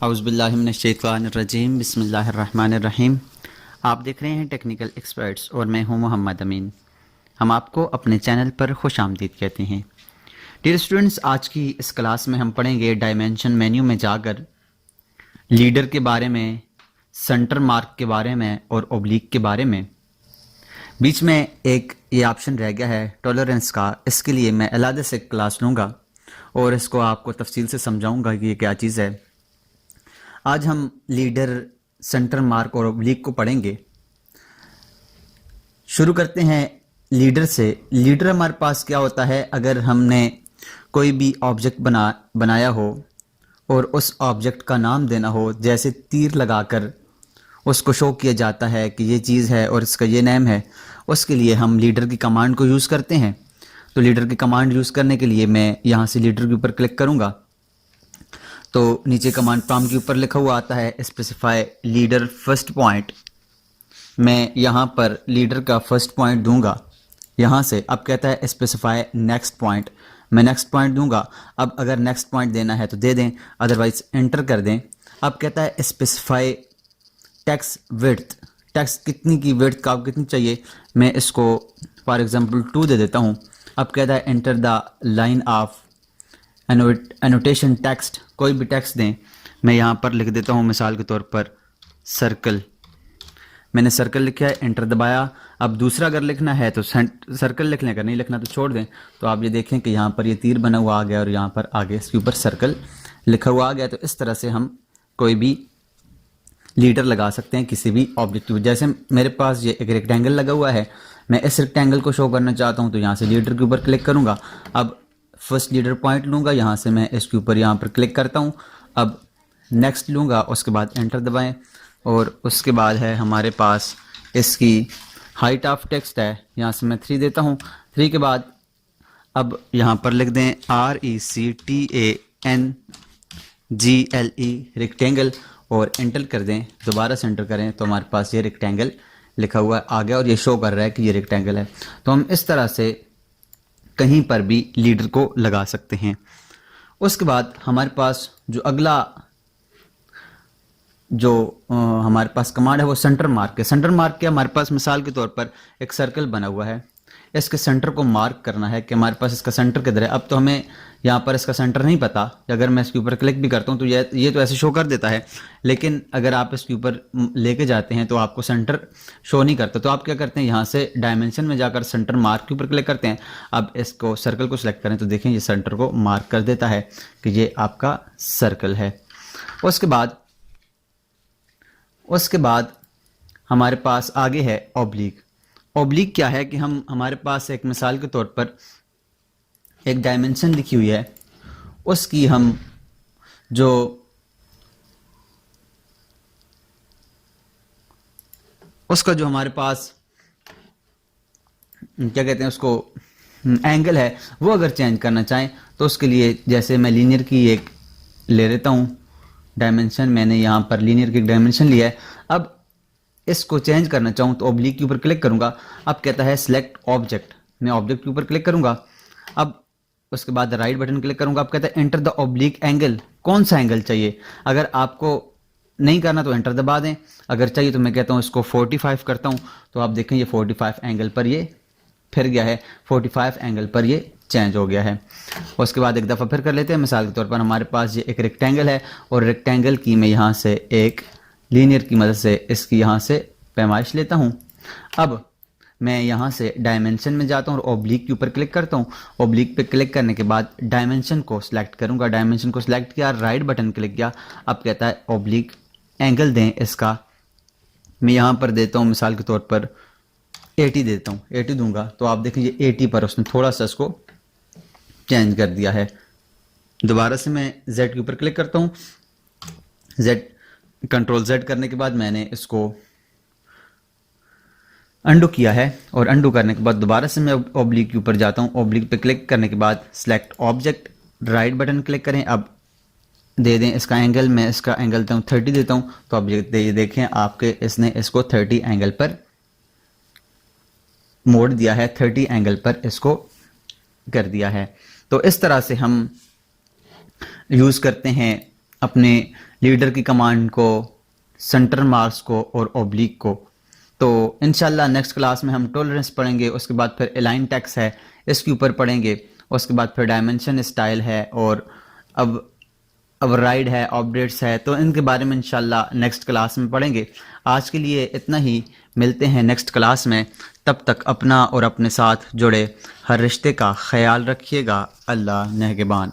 औज़ुबिल्लाहिमिनश्शैतानिर्रजीम बिस्मिल्लाहिर्रहमानिर्रहीम। आप देख रहे हैं टेक्निकल एक्सपर्ट्स और मैं हूं मोहम्मद अमीन। हम आपको अपने चैनल पर खुश आमदीद कहते हैं। डियर स्टूडेंट्स, आज की इस क्लास में हम पढ़ेंगे डायमेंशन मेन्यू में जाकर लीडर के बारे में, सेंटर मार्क के बारे में और ओब्लिक के बारे में। बीच में एक ये ऑप्शन रह गया है टॉलरेंस का, इसके लिए मैं अलग से क्लास लूँगा और इसको आपको तफसील से समझाऊँगा कि ये क्या चीज़ है। आज हम लीडर, सेंटर मार्क और ओब्लिक को पढ़ेंगे। शुरू करते हैं लीडर से। लीडर हमारे पास क्या होता है, अगर हमने कोई भी ऑब्जेक्ट बनाया हो और उस ऑब्जेक्ट का नाम देना हो, जैसे तीर लगाकर उसको शो किया जाता है कि ये चीज़ है और इसका ये नेम है, उसके लिए हम लीडर की कमांड को यूज़ करते हैं। तो लीडर की कमांड यूज़ करने के लिए मैं यहाँ से लीडर के ऊपर क्लिक करूँगा तो नीचे कमांड प्रॉम्प्ट के ऊपर लिखा हुआ आता है स्पेसिफाई लीडर फर्स्ट पॉइंट। मैं यहाँ पर लीडर का फर्स्ट पॉइंट दूंगा यहाँ से। अब कहता है स्पेसिफाई नेक्स्ट पॉइंट, मैं नेक्स्ट पॉइंट दूंगा। अब अगर नेक्स्ट पॉइंट देना है तो दे दें, अदरवाइज एंटर कर दें। अब कहता है स्पेसिफाई टेक्स्ट विड्थ, टेक्स्ट कितनी की विड्थ का आपको कितनी चाहिए, मैं इसको फॉर एग्जांपल 2 दे देता हूँ। अब कहता है enter the line of annotation text, कोई भी टेक्स्ट दें। मैं यहाँ पर लिख देता हूँ मिसाल के तौर पर सर्कल, मैंने सर्कल लिखा है, एंटर दबाया। अब दूसरा अगर लिखना है तो सर्कल लिख लें, अगर नहीं लिखना तो छोड़ दें। तो आप ये देखें कि यहाँ पर ये तीर बना हुआ आ गया और यहाँ पर आगे इसके ऊपर सर्कल लिखा हुआ आ गया। तो इस तरह से हम कोई भी लीडर लगा सकते हैं किसी भी ऑब्जेक्ट को। जैसे मेरे पास ये एक रेक्टेंगल लगा हुआ है, मैं इस रेक्टेंगल को शो करना चाहता हूँ तो यहाँ से लीडर के ऊपर क्लिक करूँगा। अब फर्स्ट लीडर पॉइंट लूँगा, यहाँ से मैं इसके ऊपर यहाँ पर क्लिक करता हूँ। अब नेक्स्ट लूँगा, उसके बाद एंटर दबाएं और उसके बाद है हमारे पास इसकी हाइट ऑफ टेक्स्ट है, यहाँ से मैं 3 देता हूँ। 3 के बाद अब यहाँ पर लिख दें RECTANGLE रेक्टेंगल और एंटर कर दें। दोबारा से एंटर करें तो हमारे पास ये रेक्टेंगल लिखा हुआ आ गया और ये शो कर रहा है कि ये रेक्टेंगल है। तो हम इस तरह से कहीं पर भी लीडर को लगा सकते हैं। उसके बाद हमारे पास जो अगला हमारे पास कमांड है वो सेंटर मार्क है। सेंटर मार्क क्या, हमारे पास मिसाल के तौर पर एक सर्कल बना हुआ है, इसके सेंटर को मार्क करना है कि हमारे पास इसका सेंटर किधर है। अब तो हमें यहाँ पर इसका सेंटर नहीं पता, अगर मैं इसके ऊपर क्लिक भी करता हूँ तो ये तो ऐसे शो कर देता है, लेकिन अगर आप इसके ऊपर लेके जाते हैं तो आपको सेंटर शो नहीं करता। तो आप क्या करते हैं, यहाँ से डायमेंशन में जाकर सेंटर मार्क के ऊपर क्लिक करते हैं। अब इसको सर्कल को सिलेक्ट करें तो देखें ये सेंटर को मार्क कर देता है कि ये आपका सर्कल है। उसके बाद हमारे पास आगे है ओब्लिक। ओब्लिक क्या है कि हमारे पास एक मिसाल के तौर पर एक डायमेंशन लिखी हुई है, उसकी हम उसका जो हमारे पास क्या कहते हैं उसको एंगल है, वो अगर चेंज करना चाहें तो उसके लिए जैसे मैं लीनियर की एक ले लेता हूँ डायमेंशन, मैंने यहाँ पर लीनियर की डायमेंशन लिया है। अब इसको चेंज करना चाहूँ तो ओब्लिक के ऊपर क्लिक करूँगा। अब कहता है सिलेक्ट ऑब्जेक्ट, मैं ऑब्जेक्ट के ऊपर क्लिक करूँगा। अब उसके बाद राइट बटन क्लिक करूँगा। अब कहता है एंटर द ओब्लिक एंगल, कौन सा एंगल चाहिए। अगर आपको नहीं करना तो एंटर दबा दें, अगर चाहिए तो मैं कहता हूँ इसको 45 करता हूँ। तो आप देखें ये 45 एंगल पर ये फिर गया है, 45 एंगल पर ये चेंज हो गया है। उसके बाद एक दफ़ा फिर कर लेते हैं। मिसाल के तौर पर हमारे पास ये एक रेक्टेंगल है और रेक्टेंगल की मैं यहाँ से एक लीनियर की मदद से इसकी यहाँ से पैमाइश लेता हूँ। अब मैं यहाँ से डायमेंशन में जाता हूँ और ओब्लिक के ऊपर क्लिक करता हूँ। ओब्लिक पे क्लिक करने के बाद डायमेंशन को सिलेक्ट करूँगा, डायमेंशन को सिलेक्ट किया, राइट बटन क्लिक किया। अब कहता है ओब्लिक एंगल दें इसका, मैं यहाँ पर देता हूँ मिसाल के तौर पर 80 देता हूँ, 80 दूंगा। तो आप देखें ये 80 पर उसने थोड़ा सा इसको चेंज कर दिया है। दोबारा से मैं Z के ऊपर क्लिक करता हूँ, कंट्रोल Z करने के बाद मैंने इसको अंडू किया है और अंडू करने के बाद दोबारा से मैं ओब्लिक के ऊपर जाता हूँ। ओब्लिक पे क्लिक करने के बाद select object, right button click करें। अब दे दें इसका एंगल, मैं इसका एंगल 30 देता हूँ। तो अब ये देखें आपके इसने इसको 30 एंगल पर मोड़ दिया है, 30 एंगल पर इसको कर दिया है। तो इस तरह से हम यूज़ करते हैं अपने लीडर की कमांड को, सेंटर मार्क्स को और ओब्लिक को। तो इंशाल्लाह नेक्स्ट क्लास में हम टॉलरेंस पढ़ेंगे, उसके बाद फिर अलाइन टेक्स्ट है इसके ऊपर पढ़ेंगे, उसके बाद फिर डायमेंशन स्टाइल है और अब राइड है, ऑपरेट्स है, तो इनके बारे में इंशाल्लाह नेक्स्ट क्लास में पढ़ेंगे। आज के लिए इतना ही, मिलते हैं नेक्स्ट क्लास में। तब तक अपना और अपने साथ जुड़े हर रिश्ते का ख्याल रखिएगा। अल्लाह नेहगबान।